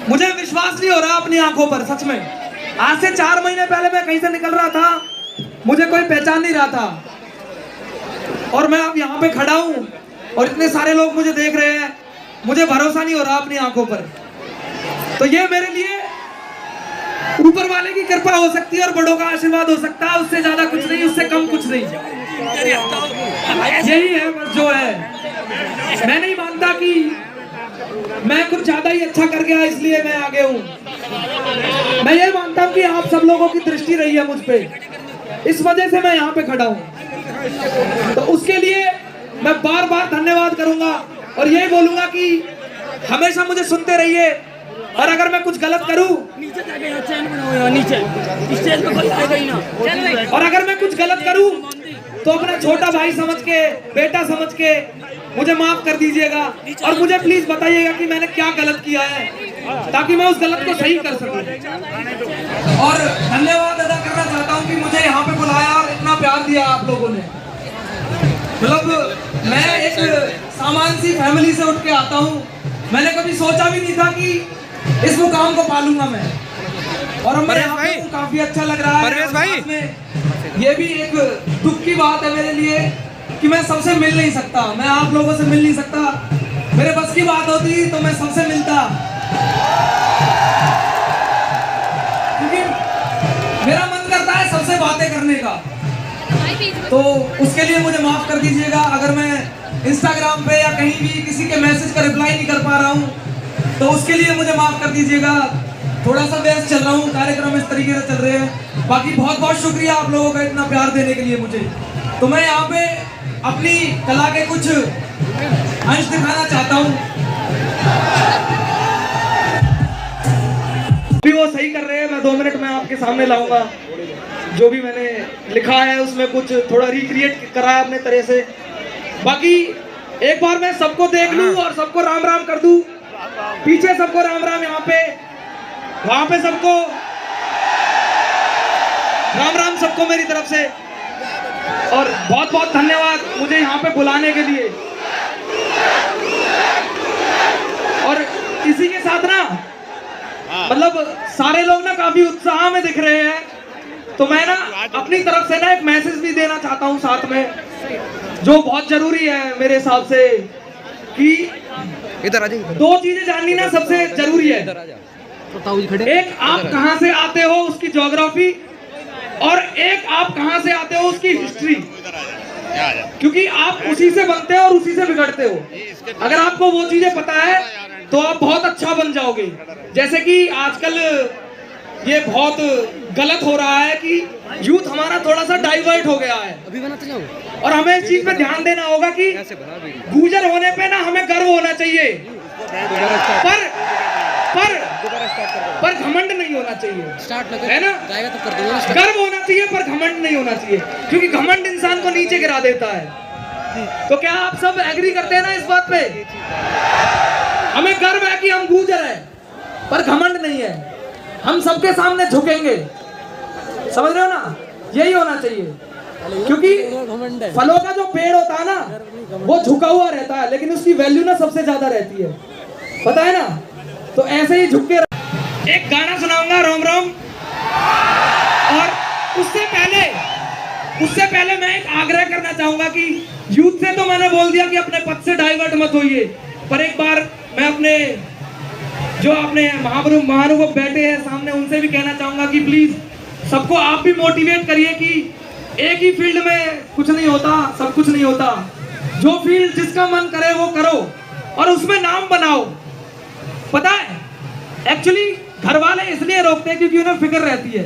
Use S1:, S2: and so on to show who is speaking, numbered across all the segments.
S1: मुझे विश्वास नहीं हो रहा अपनी आंखों पर, सच में। आज से 4 महीने पहले मैं कहीं से निकल रहा था, मुझे कोई पहचान नहीं रहा था, और मैं अब यहाँ पे खड़ा हूँ और इतने सारे लोग मुझे देख रहे हैं। मुझे भरोसा नहीं हो रहा अपनी आंखों पर। तो ये मेरे लिए ऊपर वाले की कृपा हो सकती है और बड़ों का आशीर्वाद हो सकता है, उससे ज्यादा कुछ नहीं, उससे कम कुछ नहीं। यही है बस जो है। मैं नहीं मानता कि मैं कुछ ज्यादा ही अच्छा कर गया इसलिए मैं आगे हूँ। मैं ये मानता हूँ कि आप सब लोगों की दृष्टि रही है मुझ पे, इस वजह से मैं यहाँ पे खड़ा हूँ। तो उसके लिए मैं बार बार धन्यवाद करूंगा और यही बोलूंगा कि हमेशा मुझे सुनते रहिए, और अगर मैं कुछ गलत करूं, और अगर मैं कुछ गलत करूं तो अपना छोटा भाई समझ के, बेटा समझ के मुझे माफ कर दीजिएगा, और मुझे प्लीज बताइएगा कि मैंने क्या गलत किया है ताकि मैं उस गलत को सही कर सकूं। और धन्यवाद अदा करना चाहता हूं कि मुझे यहाँ पे बुलाया और इतना प्यार दिया आप लोगों ने। मतलब मैं एक सामान्य सी फैमिली से उठ के आता हूँ, मैंने कभी सोचा भी नहीं था कि इस मुकाम को पालूंगा मैं, और मैं यहाँ पे काफी अच्छा लग रहा है। ये भी एक दुख की बात है मेरे लिए कि मैं सबसे मिल नहीं सकता, मैं आप लोगों से मिल नहीं सकता। मेरे बस की बात होती तो मैं सबसे मिलता, क्योंकि मेरा मन करता है सबसे बातें करने का। तो उसके लिए मुझे माफ कर दीजिएगा अगर मैं इंस्टाग्राम पे या कहीं भी किसी के मैसेज का रिप्लाई नहीं कर पा रहा हूँ, तो उसके लिए मुझे माफ कर दीजिएगा। थोड़ा सा व्यस्त चल रहा हूँ, कार्यक्रम इस तरीके से चल रहे हैं। बाकी बहुत बहुत शुक्रिया आप लोगों का इतना प्यार देने के लिए मुझे। तो मैं यहाँ पे अपनी कला के कुछ अंश दिखाना चाहता हूँ। भी वो सही कर रहे हैं, मैं 2 मिनट में आपके सामने लाऊंगा। जो भी मैंने लिखा है उसमें कुछ थोड़ा रिक्रिएट करा है अपने तरह से। बाकी एक बार मैं सबको देख लूं और सबको राम राम कर दूं। पीछे सबको राम राम, यहाँ पे वहां पे सबको राम राम, सबको मेरी तरफ से। और बहुत बहुत धन्यवाद मुझे यहाँ पे बुलाने के लिए। और इसी के साथ ना, मतलब सारे लोग ना काफी उत्साह में दिख रहे हैं, तो मैं ना अपनी तरफ से ना एक मैसेज भी देना चाहता हूँ साथ में, जो बहुत जरूरी है मेरे हिसाब से। कि
S2: इधर आ जाइए।
S1: 2 चीजें जाननी ना सबसे जरूरी है। एक, आप कहां से आते हो उसकी ज्योग्राफी, और एक आप कहां से आते हो उसकी हिस्ट्री। क्योंकि आप उसी से बनते हो और उसी से बिगड़ते हो। अगर आपको वो चीजें पता है तो आप बहुत अच्छा बन जाओगे। जैसे कि आजकल ये बहुत गलत हो रहा है कि यूथ हमारा थोड़ा सा डाइवर्ट हो गया है, और हमें इस चीज पे ध्यान देना होगा कि गुजर होने पे ना हमें गर्व होना चाहिए, पर घमंड नहीं होना चाहिए, है ना? गर्व होना चाहिए पर घमंड नहीं होना चाहिए, क्योंकि घमंड इंसान को नीचे गिरा देता है। तो क्या आप सब एग्री करते हैं ना इस बात पे? हमें गर्व है कि हम गुजर हैं, पर घमंड नहीं है। हम सबके सामने झुकेंगे, समझ रहे हो ना? यही होना चाहिए, क्योंकि फलों का जो पेड़ होता है ना, वो झुका हुआ रहता है, लेकिन उसकी वैल्यू ना सबसे ज्यादा रहती है, पता है ना? तो ऐसे ही झुक के एक गाना सुनाऊंगा, रोम रोम। और उससे पहले मैं एक आग्रह करना चाहूंगा कि यूथ से तो मैंने बोल दिया कि अपने पद से डाइवर्ट मत होइए, पर एक बार मैं अपने जो अपने महानुभव बैठे हैं सामने, उनसे भी कहना चाहूंगा कि प्लीज सबको आप भी मोटिवेट करिए कि एक ही फील्ड में कुछ नहीं होता, सब कुछ नहीं होता। जो फील्ड जिसका मन करे वो करो और उसमें नाम बनाओ। पता है, एक्चुअली घर वाले इसलिए रोकते हैं क्योंकि उन्हें फिक्र रहती है।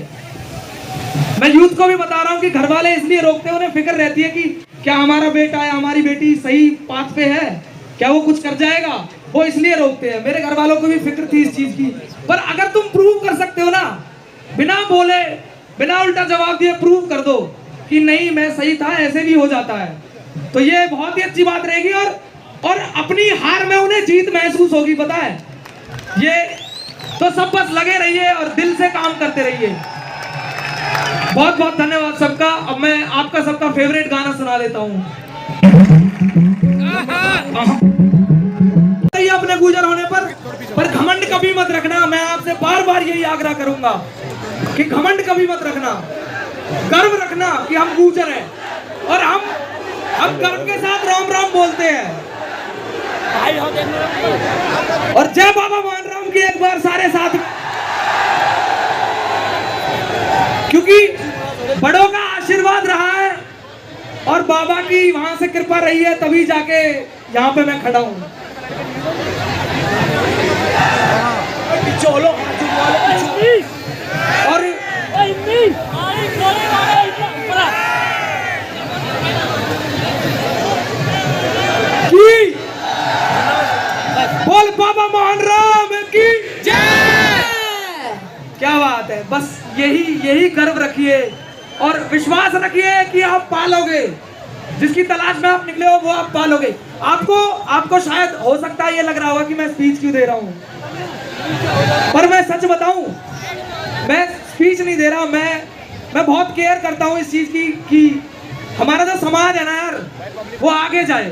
S1: मैं यूथ को भी बता रहा हूँ कि घर वाले इसलिए रोकते हैं, उन्हें फिक्र रहती है कि क्या हमारा बेटा या हमारी बेटी सही पाथ पे है, क्या वो कुछ कर जाएगा, वो इसलिए रोकते हैं। मेरे घर वालों को भी फिक्र थी इस चीज की। पर अगर तुम प्रूव कर सकते हो ना, बिना बोले, बिना उल्टा जवाब दिए प्रूव कर दो कि नहीं मैं सही था, ऐसे भी हो जाता है, तो ये बहुत ही अच्छी बात रहेगी। और अपनी हार में उन्हें जीत महसूस होगी, पता है ये। तो सब बस लगे रहिए और दिल से काम करते रहिए। बहुत बहुत धन्यवाद सबका। अब मैं आपका सबका फेवरेट गाना सुना लेता हूँ। अपने गुजर होने पर घमंड कभी मत रखना। मैं आपसे बार बार यही आग्रह करूंगा कि घमंड कभी मत रखना, गर्व रखना कि हम गुजर हैं और हम गर्व के साथ राम राम बोलते हैं। और जय बाबा मोहन राम की एक बार सारे साथ, क्योंकि बड़ों का आशीर्वाद रहा है और बाबा की वहां से कृपा रही है, तभी जाके यहाँ पे मैं खड़ा हूँ। और बोल बाबा मोहन राम की जय। क्या बात है, बस यही गर्व रखिए और विश्वास रखिए कि आप पालोगे, जिसकी तलाश में आप निकले हो वो आप पालोगे। आपको शायद हो सकता है ये लग रहा होगा कि मैं स्पीच क्यों दे रहा हूँ, पर मैं सच बताऊं, मैं स्पीच नहीं दे रहा। मैं बहुत केयर करता हूँ इस चीज की कि हमारा जो समाज है ना यार, वो आगे जाए,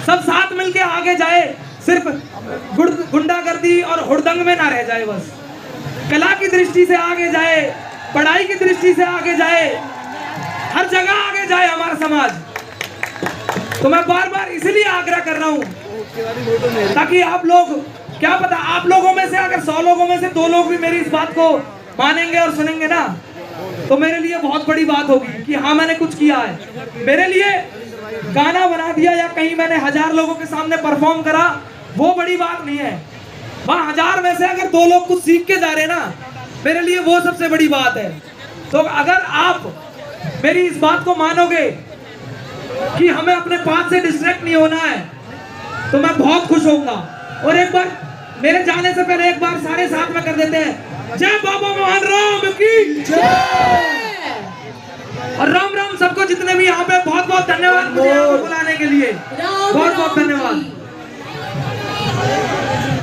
S1: सब साथ मिलके आगे जाए, सिर्फ गुंडागर्दी और हुड़दंग में ना रह जाए, बस कला की दृष्टि से आगे जाए, पढ़ाई की दृष्टि से आगे जाए, हर जगह आगे जाए हमारा समाज। तो मैं बार बार इसलिए आग्रह कर रहा हूं ताकि आप लोग, क्या पता आप लोगों में से अगर 100 लोगों में से 2 लोग भी मेरी इस बात को मानेंगे और सुनेंगे ना, तो मेरे लिए बहुत बड़ी बात होगी कि हाँ मैंने कुछ किया है। मेरे लिए गाना बना दिया या कहीं मैंने 1000 लोगों के सामने परफॉर्म करा, वो बड़ी बात नहीं है। वहां 1000 में से अगर 2 लोग कुछ सीख के जा रहे ना, मेरे लिए वो सबसे बड़ी बात है। तो अगर आप मेरी इस बात को मानोगे कि हमें अपने पास से डिस्ट्रैक्ट नहीं होना है, तो मैं बहुत खुश होऊंगा। और एक बार मेरे जाने से पहले एक बार सारे साथ में कर देते हैं, जय बाबा मोहन राम की जय। और राम राम सबको, जितने भी यहाँ पे, बहुत बहुत धन्यवाद मुझे यहाँ पे बुलाने के लिए, बहुत बहुत धन्यवाद।